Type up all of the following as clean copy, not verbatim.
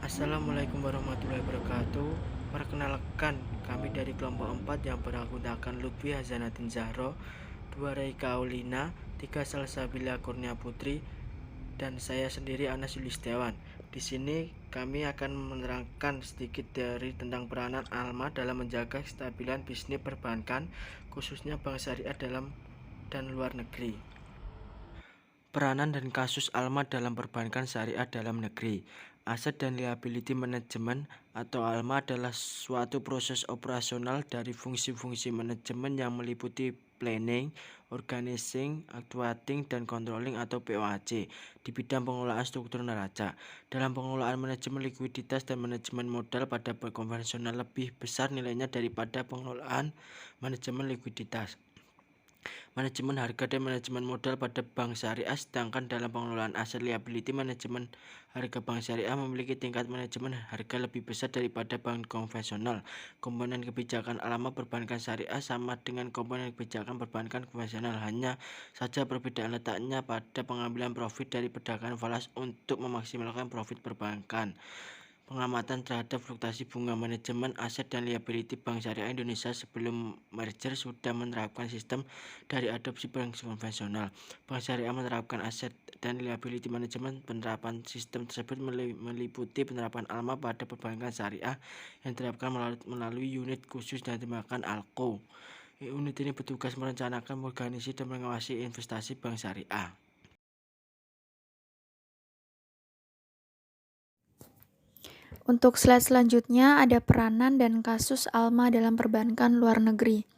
Assalamualaikum warahmatullahi wabarakatuh. Perkenalkan, kami dari kelompok 4 yang beranggotakan Lutfi Hazanatin Zahro, 2 Raika Aulina, 3 Salsabila Kurnia Putri, dan saya sendiri Anas Yulistiawan. Di sini kami akan menerangkan sedikit teori tentang peranan Alma dalam menjaga kestabilan bisnis perbankan, khususnya bank syariah dalam dan luar negeri. Peranan dan kasus Alma dalam perbankan syariah dalam negeri. Aset dan liability management atau Alma adalah suatu proses operasional dari fungsi-fungsi manajemen yang meliputi planning, organizing, actuating, dan controlling atau POAC di bidang pengelolaan struktur neraca. Dalam pengelolaan manajemen likuiditas dan manajemen modal pada bank konvensional lebih besar nilainya daripada pengelolaan manajemen likuiditas, manajemen harga, dan manajemen modal pada bank syariah. Sedangkan dalam pengelolaan aset liability, manajemen harga bank syariah memiliki tingkat manajemen harga lebih besar daripada bank konvensional. Komponen kebijakan Alma perbankan syariah sama dengan komponen kebijakan perbankan konvensional, hanya saja perbedaan letaknya pada pengambilan profit dari perdagangan falas untuk memaksimalkan profit perbankan. Pengamatan terhadap fluktuasi bunga manajemen aset dan liability Bank Syariah Indonesia sebelum merger sudah menerapkan sistem dari adopsi bank konvensional. Bank Syariah menerapkan aset dan liability manajemen. Penerapan sistem tersebut meliputi penerapan Alma pada perbankan syariah yang diterapkan melalui unit khusus yang dinamakan ALCO. Unit ini bertugas merencanakan, mengorganisasi, dan mengawasi investasi bank syariah. Untuk slide selanjutnya ada peranan dan kasus Alma dalam perbankan luar negeri.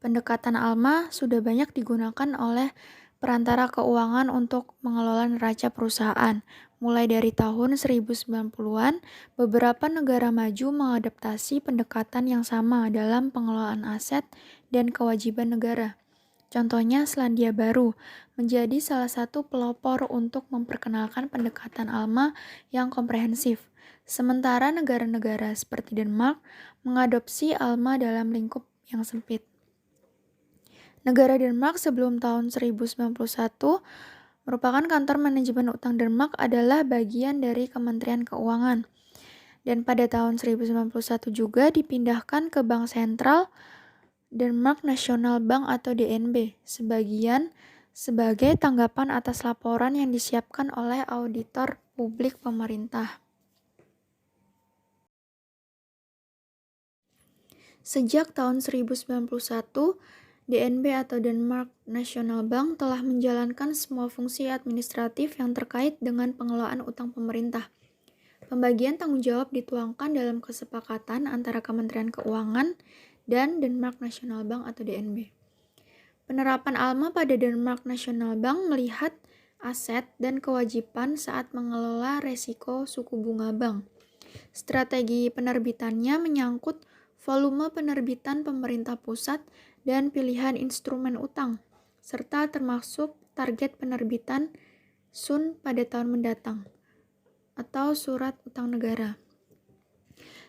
Pendekatan Alma sudah banyak digunakan oleh perantara keuangan untuk mengelola neraca perusahaan. Mulai dari tahun 1990-an, beberapa negara maju mengadaptasi pendekatan yang sama dalam pengelolaan aset dan kewajiban negara. Contohnya Selandia Baru menjadi salah satu pelopor untuk memperkenalkan pendekatan Alma yang komprehensif. Sementara negara-negara seperti Denmark mengadopsi Alma dalam lingkup yang sempit. Negara Denmark sebelum tahun 1991 merupakan kantor manajemen utang Denmark adalah bagian dari Kementerian Keuangan. Dan pada tahun 1991 juga dipindahkan ke Bank Sentral Denmark National Bank atau DNB sebagai tanggapan atas laporan yang disiapkan oleh auditor publik pemerintah. Sejak tahun 1991, DNB atau Denmark National Bank telah menjalankan semua fungsi administratif yang terkait dengan pengelolaan utang pemerintah. Pembagian tanggung jawab dituangkan dalam kesepakatan antara Kementerian Keuangan dan Denmark National Bank atau DNB. Penerapan Alma pada Denmark National Bank melihat aset dan kewajiban saat mengelola resiko suku bunga bank. Strategi penerbitannya menyangkut volume penerbitan pemerintah pusat dan pilihan instrumen utang, serta termasuk target penerbitan SUN pada tahun mendatang atau surat utang negara.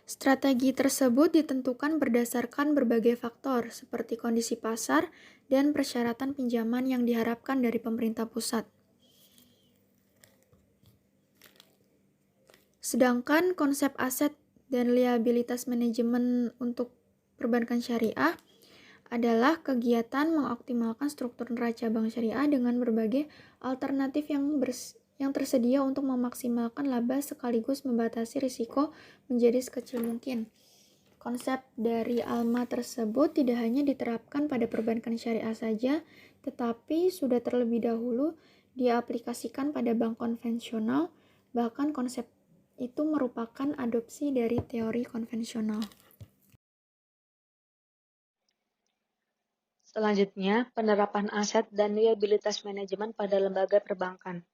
Strategi tersebut ditentukan berdasarkan berbagai faktor seperti kondisi pasar dan persyaratan pinjaman yang diharapkan dari pemerintah pusat. Sedangkan konsep aset dan liabilitas manajemen untuk perbankan syariah adalah kegiatan mengoptimalkan struktur neraca bank syariah dengan berbagai alternatif yang tersedia untuk memaksimalkan laba sekaligus membatasi risiko menjadi sekecil mungkin. Konsep dari Alma tersebut tidak hanya diterapkan pada perbankan syariah saja, tetapi sudah terlebih dahulu diaplikasikan pada bank konvensional, bahkan konsep itu merupakan adopsi dari teori konvensional. Selanjutnya, penerapan aset dan liabilitas manajemen pada lembaga perbankan.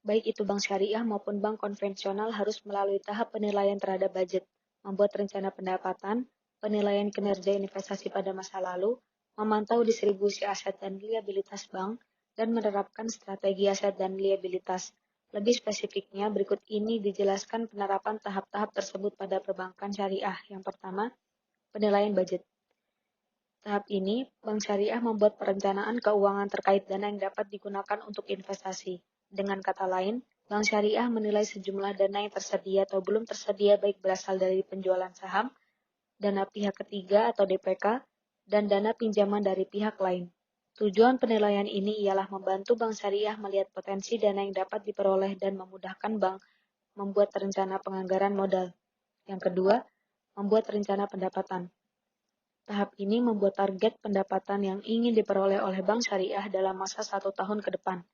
Baik itu bank syariah maupun bank konvensional harus melalui tahap penilaian terhadap budget, membuat rencana pendapatan, penilaian kinerja investasi pada masa lalu, memantau distribusi aset dan liabilitas bank, dan menerapkan strategi aset dan liabilitas. Lebih spesifiknya, berikut ini dijelaskan penerapan tahap-tahap tersebut pada perbankan syariah. Yang pertama, penilaian budget. Tahap ini, Bank Syariah membuat perencanaan keuangan terkait dana yang dapat digunakan untuk investasi. Dengan kata lain, Bank Syariah menilai sejumlah dana yang tersedia atau belum tersedia baik berasal dari penjualan saham, dana pihak ketiga atau DPK, dan dana pinjaman dari pihak lain. Tujuan penilaian ini ialah membantu Bank Syariah melihat potensi dana yang dapat diperoleh dan memudahkan bank membuat rencana penganggaran modal. Yang kedua, membuat rencana pendapatan. Tahap ini membuat target pendapatan yang ingin diperoleh oleh Bank Syariah dalam masa 1 tahun ke depan.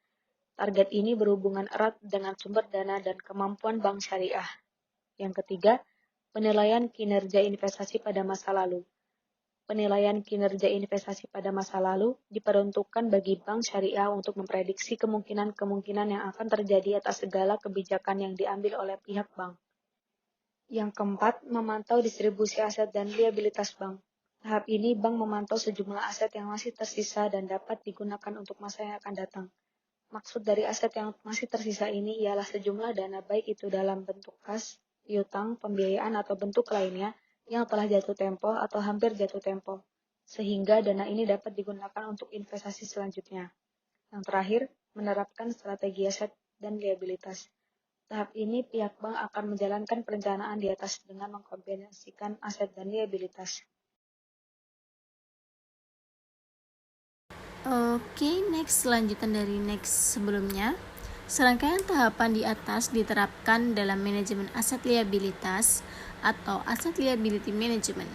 Target ini berhubungan erat dengan sumber dana dan kemampuan Bank Syariah. Yang ketiga, penilaian kinerja investasi pada masa lalu. Penilaian kinerja investasi pada masa lalu diperuntukkan bagi Bank Syariah untuk memprediksi kemungkinan-kemungkinan yang akan terjadi atas segala kebijakan yang diambil oleh pihak bank. Yang keempat, memantau distribusi aset dan liabilitas bank. Tahap ini bank memantau sejumlah aset yang masih tersisa dan dapat digunakan untuk masa yang akan datang. Maksud dari aset yang masih tersisa ini ialah sejumlah dana baik itu dalam bentuk kas, piutang, pembiayaan atau bentuk lainnya yang telah jatuh tempo atau hampir jatuh tempo, sehingga dana ini dapat digunakan untuk investasi selanjutnya. Yang terakhir, menerapkan strategi aset dan liabilitas. Tahap ini pihak bank akan menjalankan perencanaan di atas dengan mengkombinasikan aset dan liabilitas. Oke, next lanjutan dari next sebelumnya. Serangkaian tahapan di atas diterapkan dalam manajemen aset liabilitas atau aset liability management.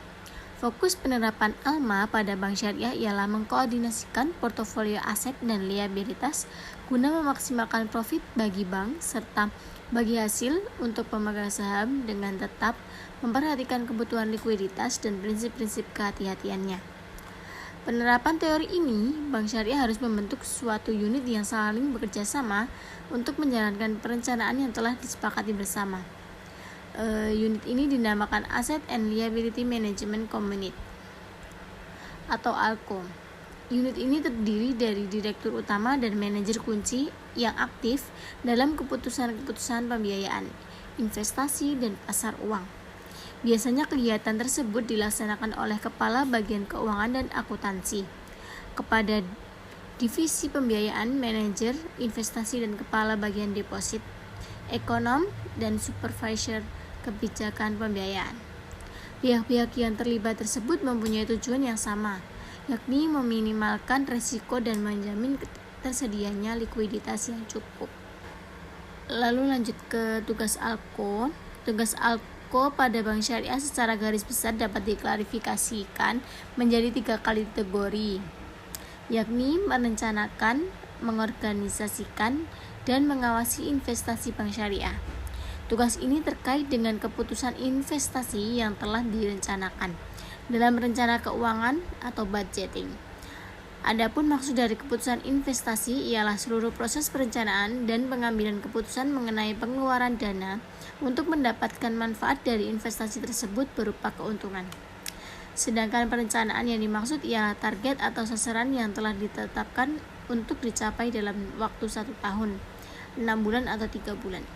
Fokus penerapan ALMA pada Bank Syariah ialah mengkoordinasikan portofolio aset dan liabilitas guna memaksimalkan profit bagi bank serta bagi hasil untuk pemegang saham dengan tetap memperhatikan kebutuhan likuiditas dan prinsip-prinsip kehati-hatiannya. Penerapan teori ini, Bank Syariah harus membentuk suatu unit yang saling bekerja sama untuk menjalankan perencanaan yang telah disepakati bersama. Unit ini dinamakan Asset and Liability Management Community atau ALCO. Unit ini terdiri dari direktur utama dan manajer kunci yang aktif dalam keputusan-keputusan pembiayaan, investasi, dan pasar uang. Biasanya kegiatan tersebut dilaksanakan oleh Kepala Bagian Keuangan dan Akuntansi, kepada Divisi Pembiayaan, Manajer Investasi dan Kepala Bagian Deposit, Ekonom, dan Supervisor Kebijakan Pembiayaan. Pihak-pihak yang terlibat tersebut mempunyai tujuan yang sama, yakni meminimalkan risiko dan menjamin tersedianya likuiditas yang cukup. Lalu lanjut ke tugas ALCO. Tugas ALCO pada Bank Syariah secara garis besar dapat diklarifikasikan menjadi 3 kategori, yakni merencanakan, mengorganisasikan, dan mengawasi investasi Bank Syariah. Tugas ini terkait dengan keputusan investasi yang telah direncanakan dalam rencana keuangan atau budgeting. Adapun maksud dari keputusan investasi ialah seluruh proses perencanaan dan pengambilan keputusan mengenai pengeluaran dana untuk mendapatkan manfaat dari investasi tersebut berupa keuntungan. Sedangkan perencanaan yang dimaksud ialah target atau sasaran yang telah ditetapkan untuk dicapai dalam waktu 1 tahun, 6 bulan atau 3 bulan.